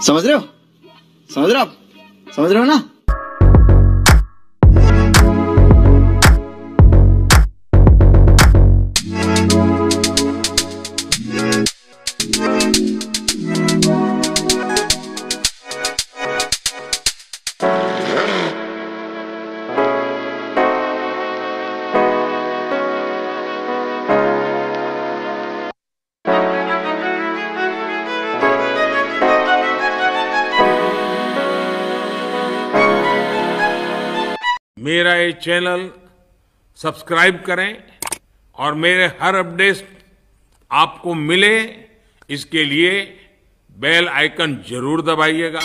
समझ रहे हो? समझ रहे हो आप? समझ रहे हो ना? मेरा ये चैनल सब्सक्राइब करें और मेरे हर अपडेट आपको मिले, इसके लिए बेल आइकन जरूर दबाइएगा।